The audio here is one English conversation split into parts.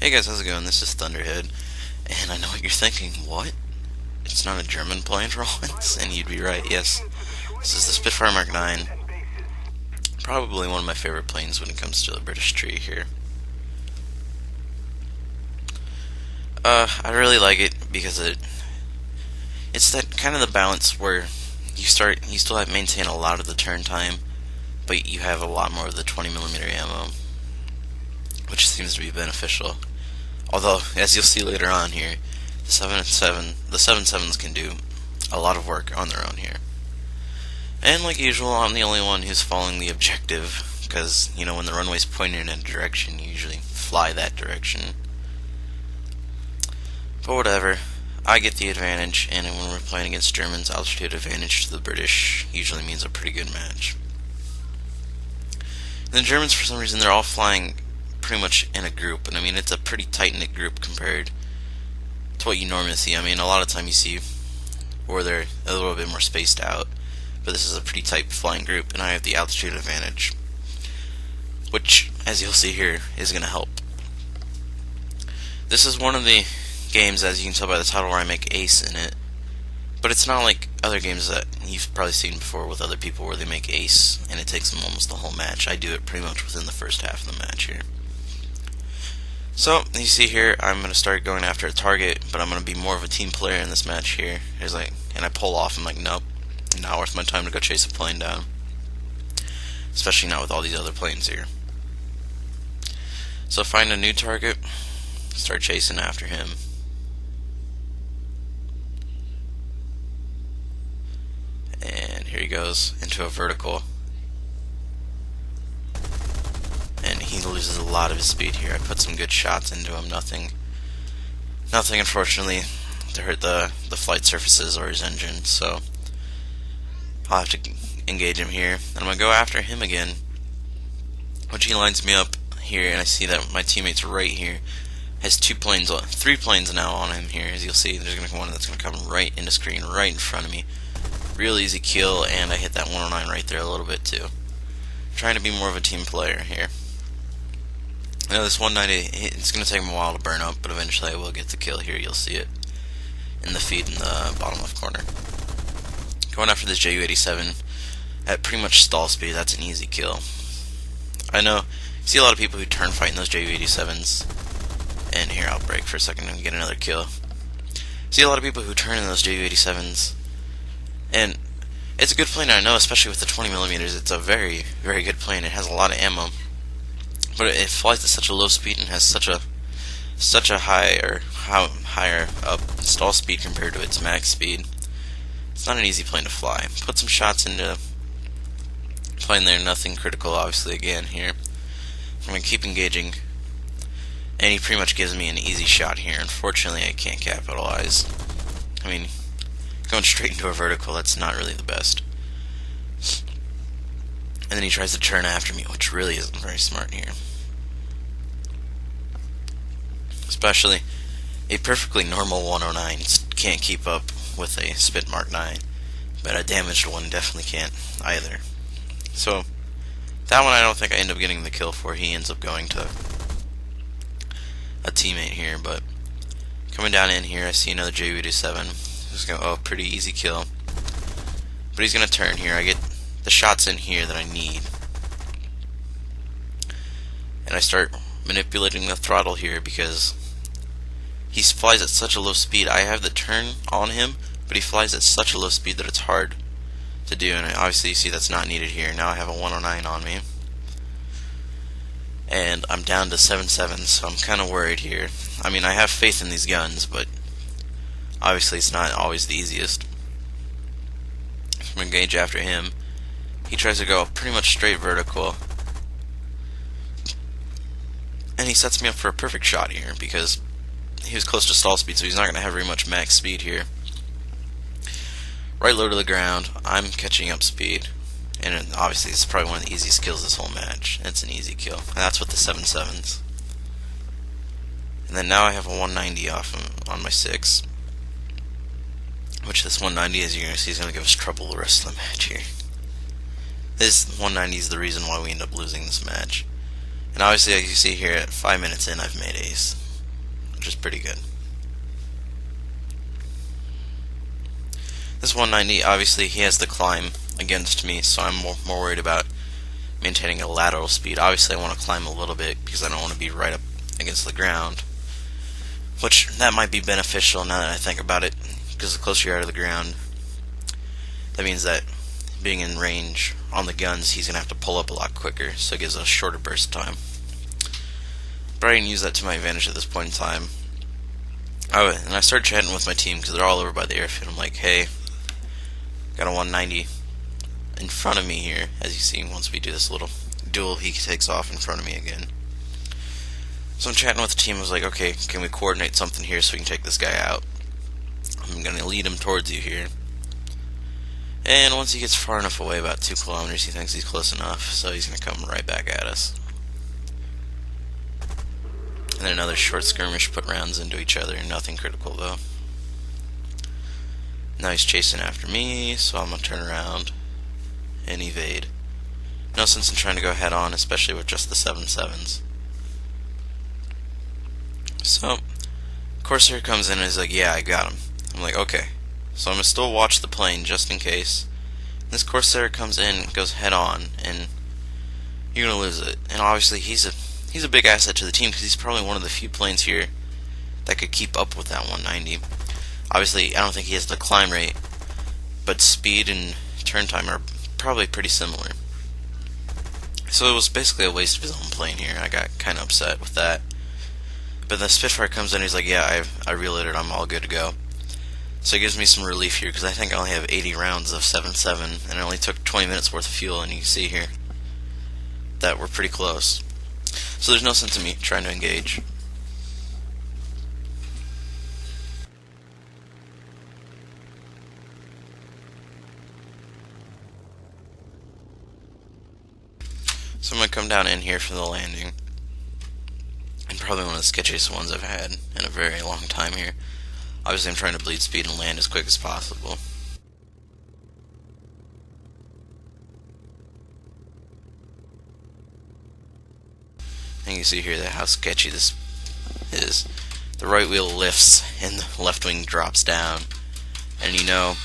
Hey guys, how's it going? This is Thunderhead, and I know what you're thinking. What? It's not a German plane for once? And you'd be right, yes. This is the Spitfire Mark 9. Probably one of my favorite planes when it comes to the British tree here. I really like it because it's that kind of the balance where you still have maintain a lot of the turn time, but you have a lot more of the 20mm ammo, which seems to be beneficial. Although, as you'll see later on here, the 7.7s can do a lot of work on their own here. And like usual, I'm the only one who's following the objective, because, you know, when the runway's pointed in a direction, you usually fly that direction. But whatever, I get the advantage, and when we're playing against Germans, altitude advantage to the British usually means a pretty good match. And the Germans, for some reason, they're all flying pretty much in a group, and I mean, it's a pretty tight-knit group compared to what you normally see. I mean, a lot of time you see where they're a little bit more spaced out, but this is a pretty tight flying group, and I have the altitude advantage, which, as you'll see here, is going to help. This is one of the games, as you can tell by the title, where I make ace in it, but it's not like other games that you've probably seen before with other people where they make ace and it takes them almost the whole match. I do it pretty much within the first half of the match here. So, you see here, I'm going to start going after a target, but I'm going to be more of a team player in this match here. And I pull off, I'm like, nope, not worth my time to go chase a plane down. Especially not with all these other planes here. So find a new target, start chasing after him. And here he goes, into a vertical. And he loses a lot of his speed here. I put some good shots into him, nothing unfortunately to hurt the flight surfaces or his engine, so I'll have to engage him here. And I'm going to go after him again, which he lines me up here, and I see that my teammate's right here has three planes now on him here. As you'll see, there's going to be one that's going to come right into screen, right in front of me. Real easy kill, and I hit that 109 right there a little bit too. Trying to be more of a team player here. I know this 190, it's going to take him a while to burn up, but eventually I will get the kill here. You'll see it in the feed in the bottom left corner. Going after this Ju-87 at pretty much stall speed, that's an easy kill. I know, you see a lot of people who turn fighting those Ju-87s, and here I'll break for a second and get another kill. See a lot of people who turn in those Ju-87s, and it's a good plane, I know, especially with the 20mm. It's a very, very good plane. It has a lot of ammo, but it flies at such a low speed and has such a higher up stall speed compared to its max speed. It's not an easy plane to fly. Put some shots into plane there, nothing critical obviously again here. I'm going to keep engaging, and he pretty much gives me an easy shot here. Unfortunately, I can't capitalize. I mean, going straight into a vertical, that's not really the best. And then he tries to turn after me, which really isn't very smart here. Especially a perfectly normal 109 can't keep up with a Spit Mark 9, but a damaged one definitely can't either. So that one I don't think I end up getting the kill for. He ends up going to a teammate here, but coming down in here I see another Ju-87. Just going, oh, pretty easy kill. But he's going to turn here. I get the shots in here that I need. And I start manipulating the throttle here because he flies at such a low speed. I have the turn on him, but he flies at such a low speed that it's hard to do. And obviously you see that's not needed here. Now I have a 109 on me. And I'm down to 7.7, so I'm kind of worried here. I mean, I have faith in these guns, but obviously it's not always the easiest. I'm going to engage after him. He tries to go pretty much straight vertical, and he sets me up for a perfect shot here because he was close to stall speed, so he's not going to have very much max speed here. Right low to the ground, I'm catching up speed, and obviously it's probably one of the easiest kills this whole match. It's an easy kill, and that's with the 7.7s. And then now I have a 190 off on my 6. Which this 190, as you're going to see, is going to give us trouble the rest of the match here. This 190 is the reason why we end up losing this match. And obviously, as you see here, at 5 minutes in, I've made ace. which is pretty good. This 190, obviously he has the climb against me, so I'm more worried about maintaining a lateral speed. Obviously I want to climb a little bit because I don't want to be right up against the ground, which that might be beneficial now that I think about it, because the closer you're out of the ground, that means that being in range on the guns, he's going to have to pull up a lot quicker, so it gives a shorter burst time. But I didn't use that to my advantage at this point in time. And I started chatting with my team because they're all over by the airfield. I'm like, hey, got a 190 in front of me here. As you see, once we do this little duel, he takes off in front of me again. So I'm chatting with the team. I was like, okay, can we coordinate something here so we can take this guy out? I'm going to lead him towards you here. And once he gets far enough away, about 2 kilometers, he thinks he's close enough, so he's going to come right back at us. And then another short skirmish, put rounds into each other, nothing critical though. Now he's chasing after me, so I'm going to turn around and evade. No sense in trying to go head on, especially with just the 7.7s. So, Corsair comes in and is like, yeah, I got him. I'm like, okay. So I'm going to still watch the plane just in case. This Corsair comes in, goes head on, and you're going to lose it. And obviously he's a big asset to the team because he's probably one of the few planes here that could keep up with that 190. Obviously, I don't think he has the climb rate, but speed and turn time are probably pretty similar. So it was basically a waste of his own plane here. I got kind of upset with that. But the Spitfire comes in and he's like, yeah, I reloaded, I'm all good to go. So it gives me some relief here because I think I only have 80 rounds of 7.7 and it only took 20 minutes worth of fuel, and you can see here that we're pretty close. So there's no sense in me trying to engage. So I'm going to come down in here for the landing. And probably one of the sketchiest ones I've had in a very long time here. Obviously I'm trying to bleed speed and land as quick as possible. And you can see here that how sketchy this is. The right wheel lifts and the left wing drops down. And you know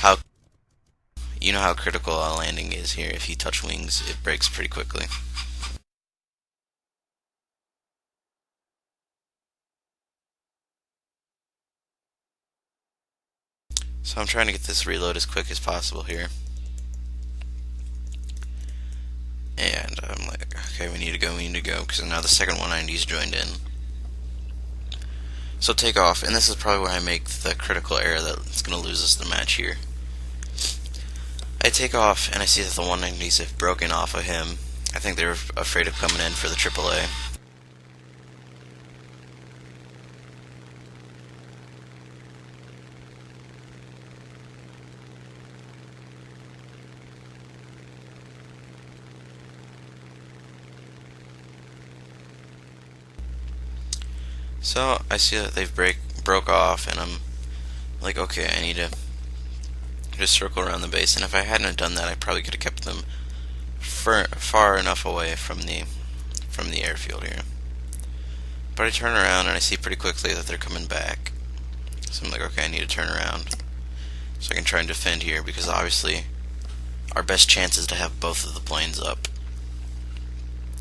how critical a landing is here. If you touch wings, it breaks pretty quickly. So I'm trying to get this reload as quick as possible here. And I'm like, okay, we need to go, because now the second 190's joined in. So take off, and this is probably where I make the critical error that's going to lose us the match here. I take off, and I see that the 190s have broken off of him. I think they were afraid of coming in for the AAA. So I see that they've broke off, and I'm like, okay, I need to just circle around the base. And if I hadn't done that, I probably could have kept them far enough away from the airfield here. But I turn around and I see pretty quickly that they're coming back. So I'm like, okay, I need to turn around so I can try and defend here, because obviously our best chance is to have both of the planes up.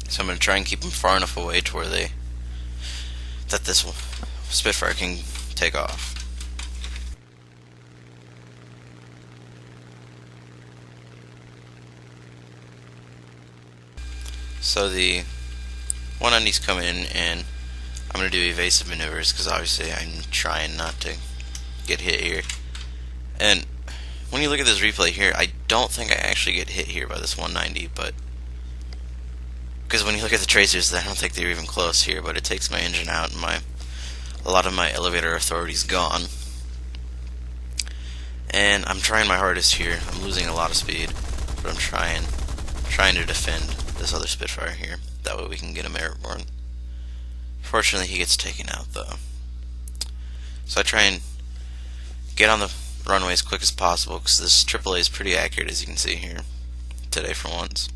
So I'm going to try and keep them far enough away to where that this Spitfire can take off. So the 190's come in, and I'm going to do evasive maneuvers because obviously I'm trying not to get hit here. And when you look at this replay here, I don't think I actually get hit here by this 190, but because when you look at the tracers, I don't think they're even close here, but it takes my engine out and a lot of my elevator authority's gone. And I'm trying my hardest here. I'm losing a lot of speed, but I'm trying to defend this other Spitfire here. That way we can get him airborne. Fortunately, he gets taken out though. So I try and get on the runway as quick as possible, because this AAA is pretty accurate, as you can see here today for once.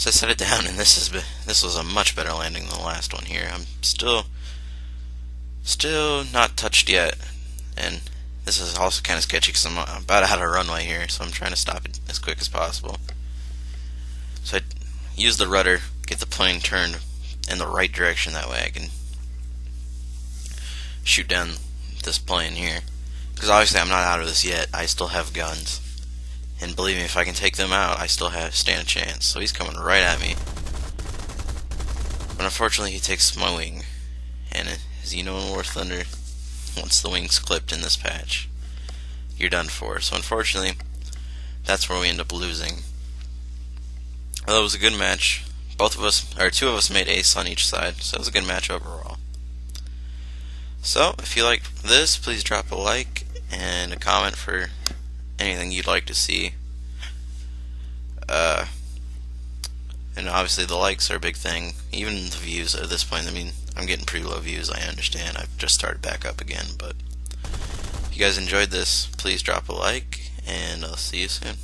So I set it down, and this was a much better landing than the last one here. I'm still not touched yet, and this is also kind of sketchy because I'm about out of runway here, so I'm trying to stop it as quick as possible. So I use the rudder, get the plane turned in the right direction, that way I can shoot down this plane here. Because obviously I'm not out of this yet, I still have guns. And believe me, if I can take them out, I still stand a chance. So he's coming right at me. But unfortunately he takes my wing. And as you know in War Thunder, once the wing's clipped in this patch, you're done for. So unfortunately, that's where we end up losing. Although it was a good match. Both of us, or two of us, made ace on each side, so it was a good match overall. So, if you liked this, please drop a like and a comment for anything you'd like to see. And obviously the likes are a big thing. Even the views at this point, I mean, I'm getting pretty low views, I understand. I've just started back up again, but if you guys enjoyed this, please drop a like, and I'll see you soon.